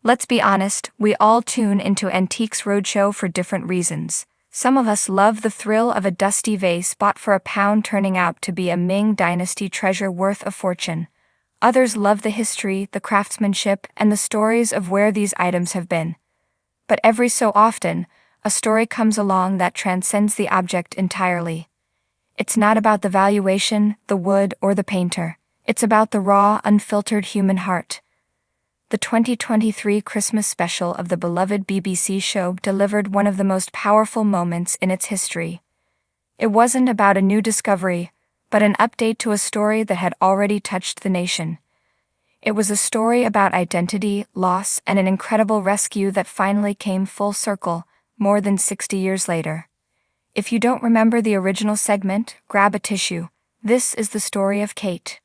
Let's be honest, we all tune into Antiques Roadshow for different reasons. Some of us love the thrill of a dusty vase bought for £1 turning out to be a Ming Dynasty treasure worth a fortune. Others love the history, the craftsmanship, and the stories of where these items have been. But every so often, a story comes along that transcends the object entirely. It's not about the valuation, the wood, or the painter. It's about the raw, unfiltered human heart. The 2023 Christmas special of the beloved BBC show delivered one of the most powerful moments in its history. It wasn't about a new discovery, but an update to a story that had already touched the nation. It was a story about identity, loss, and an incredible rescue that finally came full circle, more than 60 years later. If you don't remember the original segment, grab a tissue. This is the story of Kate.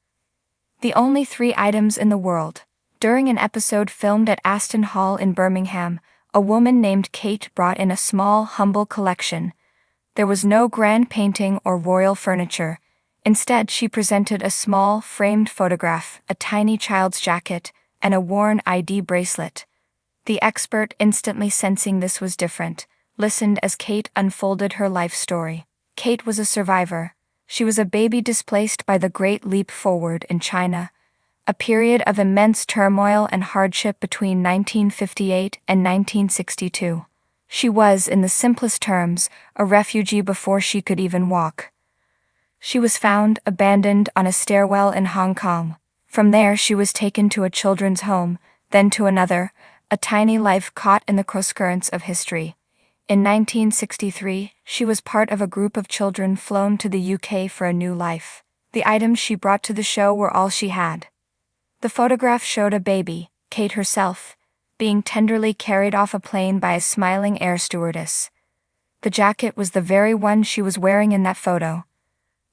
The only 3 items in the world. During an episode filmed at Aston Hall in Birmingham, a woman named Kate brought in a small, humble collection. There was no grand painting or royal furniture. Instead, she presented a small, framed photograph, a tiny child's jacket, and a worn ID bracelet. The expert, instantly sensing this was different, listened as Kate unfolded her life story. Kate was a survivor. She was a baby displaced by the Great Leap Forward in China, a period of immense turmoil and hardship between 1958 and 1962. She was, in the simplest terms, a refugee before she could even walk. She was found abandoned on a stairwell in Hong Kong. From there she was taken to a children's home, then to another, a tiny life caught in the crosscurrents of history. In 1963, she was part of a group of children flown to the UK for a new life. The items she brought to the show were all she had. The photograph showed a baby, Kate herself, being tenderly carried off a plane by a smiling air stewardess. The jacket was the very one she was wearing in that photo.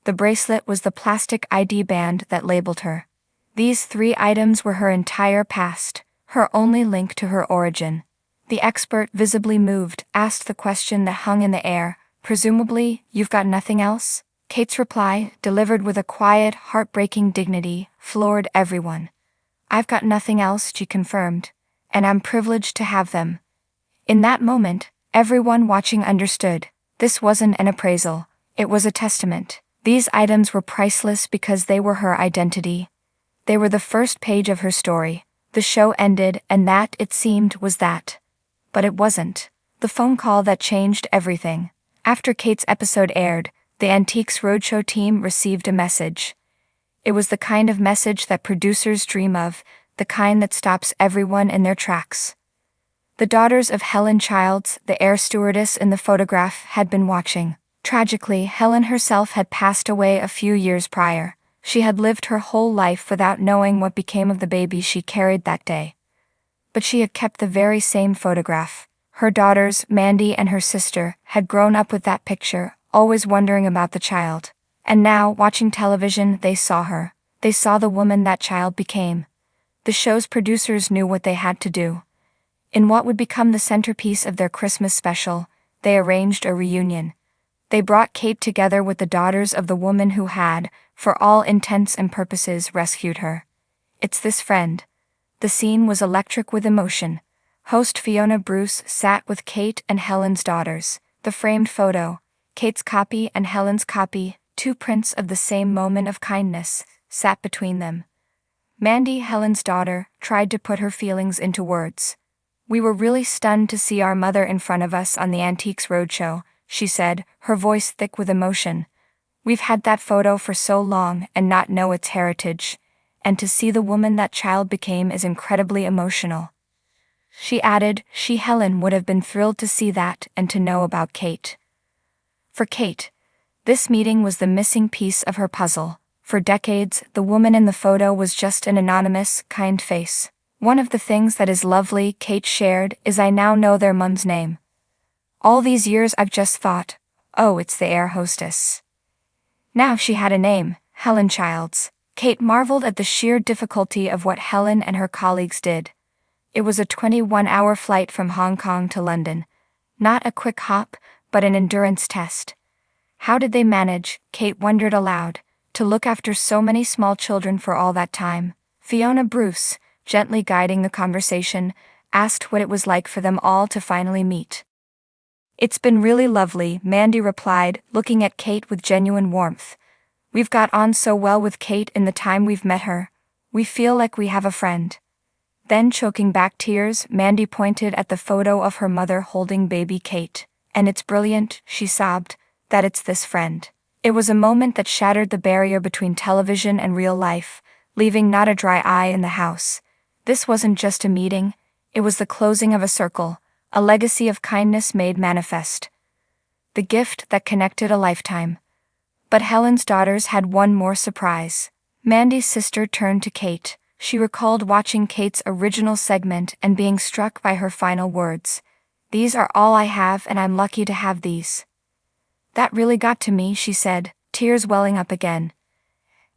The bracelet was the plastic ID band that labeled her. These 3 items were her entire past, her only link to her origin. The expert, visibly moved, asked the question that hung in the air, presumably, "You've got nothing else?" Kate's reply, delivered with a quiet, heartbreaking dignity, floored everyone. "I've got nothing else," she confirmed, "and I'm privileged to have them." In that moment, everyone watching understood. This wasn't an appraisal, it was a testament. These items were priceless because they were her identity. They were the first page of her story. The show ended, and that, it seemed, was that. But it wasn't. The phone call that changed everything. After Kate's episode aired, the Antiques Roadshow team received a message. It was the kind of message that producers dream of, the kind that stops everyone in their tracks. The daughters of Helen Childs, the air stewardess in the photograph, had been watching. Tragically, Helen herself had passed away a few years prior. She had lived her whole life without knowing what became of the baby she carried that day. But she had kept the very same photograph. Her daughters, Mandy and her sister, had grown up with that picture, always wondering about the child. And now, watching television, they saw her. They saw the woman that child became. The show's producers knew what they had to do. In what would become the centerpiece of their Christmas special, they arranged a reunion. They brought Kate together with the daughters of the woman who had, for all intents and purposes, rescued her. It's this friend. The scene was electric with emotion. Host Fiona Bruce sat with Kate and Helen's daughters. The framed photo, Kate's copy and Helen's copy, 2 prints of the same moment of kindness, sat between them. Mandy, Helen's daughter, tried to put her feelings into words. "We were really stunned to see our mother in front of us on the Antiques Roadshow," she said, her voice thick with emotion. "We've had that photo for so long and not know its heritage, and to see the woman that child became is incredibly emotional." She added, Helen, would have been thrilled to see that and to know about Kate. For Kate, this meeting was the missing piece of her puzzle. For decades, the woman in the photo was just an anonymous, kind face. "One of the things that is lovely," Kate shared, "is I now know their mum's name. All these years I've just thought, oh, it's the air hostess." Now she had a name, Helen Childs. Kate marveled at the sheer difficulty of what Helen and her colleagues did. It was a 21-hour flight from Hong Kong to London. Not a quick hop, but an endurance test. How did they manage, Kate wondered aloud, to look after so many small children for all that time? Fiona Bruce, gently guiding the conversation, asked what it was like for them all to finally meet. "It's been really lovely," Mandy replied, looking at Kate with genuine warmth. "We've got on so well with Kate in the time we've met her. We feel like we have a friend." Then, choking back tears, Mandy pointed at the photo of her mother holding baby Kate. "And it's brilliant," she sobbed, "that it's this friend." It was a moment that shattered the barrier between television and real life, leaving not a dry eye in the house. This wasn't just a meeting, it was the closing of a circle, a legacy of kindness made manifest. The gift that connected a lifetime. But Helen's daughters had one more surprise. Mandy's sister turned to Kate. She recalled watching Kate's original segment and being struck by her final words. "These are all I have and I'm lucky to have these." "That really got to me," she said, tears welling up again.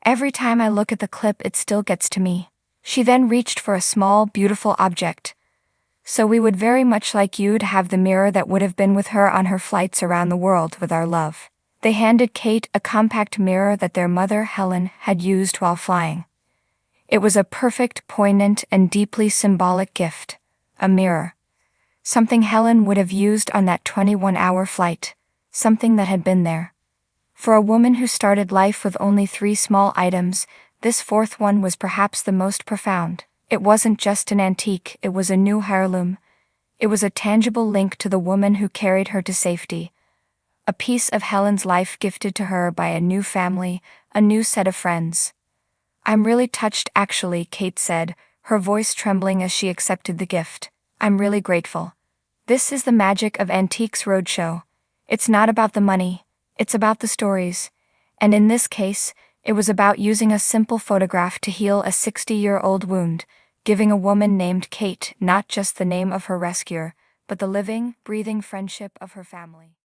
"Every time I look at the clip it still gets to me." She then reached for a small, beautiful object. "So we would very much like you to have the mirror that would have been with her on her flights around the world with our love." They handed Kate a compact mirror that their mother, Helen, had used while flying. It was a perfect, poignant, and deeply symbolic gift. A mirror. Something Helen would have used on that 21-hour flight. Something that had been there. For a woman who started life with only 3 small items, this 4th one was perhaps the most profound. It wasn't just an antique, it was a new heirloom. It was a tangible link to the woman who carried her to safety. A piece of Helen's life gifted to her by a new family, a new set of friends. "I'm really touched actually," Kate said, her voice trembling as she accepted the gift. "I'm really grateful. This is the magic of Antiques Roadshow. It's not about the money, it's about the stories. And in this case, it was about using a simple photograph to heal a 60-year-old wound, giving a woman named Kate not just the name of her rescuer, but the living, breathing friendship of her family."